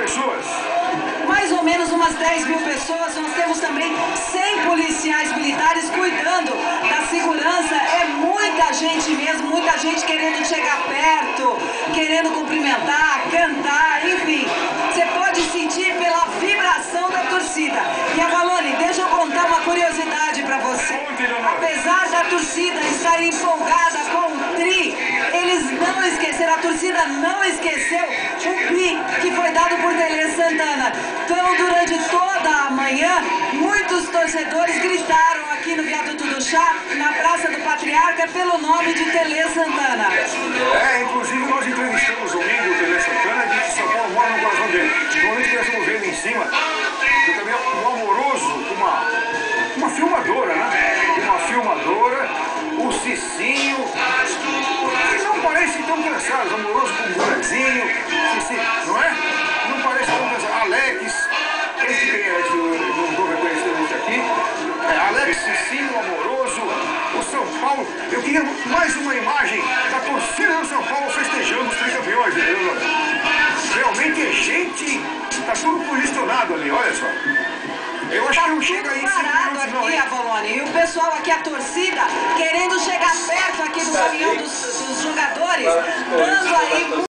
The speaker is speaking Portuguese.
pessoas? Mais ou menos umas 10 mil pessoas. Nós temos também 100 policiais militares cuidando da segurança. É muita gente mesmo, muita gente querendo chegar perto, querendo cumprimentar, cantar, enfim. Você pode sentir pela vibração da torcida. E Avalone, deixa eu contar uma curiosidade para você. Apesar da torcida estar empolgada com o Tri, eles não esqueceram, a torcida não esqueceu o Tri que foi dado por Tele Santana. Então, durante toda a manhã, muitos torcedores gritaram aqui no Viaduto do Chá, na Praça do Patriarca, pelo nome de Tele Santana. Inclusive nós entrevistamos domingo o Tele Santana e disse que São Paulo mora no coração dele. Normalmente começamos vendo em cima, eu também um amoroso, uma filmadora, né? Uma filmadora, o Cicinho, que não parece tão cansados, amoroso com um burazinho, não é? Não parece tão cansado. Alex, esse quem é esse? Eu não estou reconhecendo esse aqui. Alex, Cicinho, amoroso, o São Paulo. Eu queria mais uma imagem da torcida do São Paulo festejando os tricampeões, entendeu? Realmente é gente, está tudo congestionado ali, olha só. Eu acho que não chega aí em 5 minutos, não, hein? Avalone. E o pessoal aqui, a torcida, querendo chegar perto aqui do caminhão dos jogadores, dando aí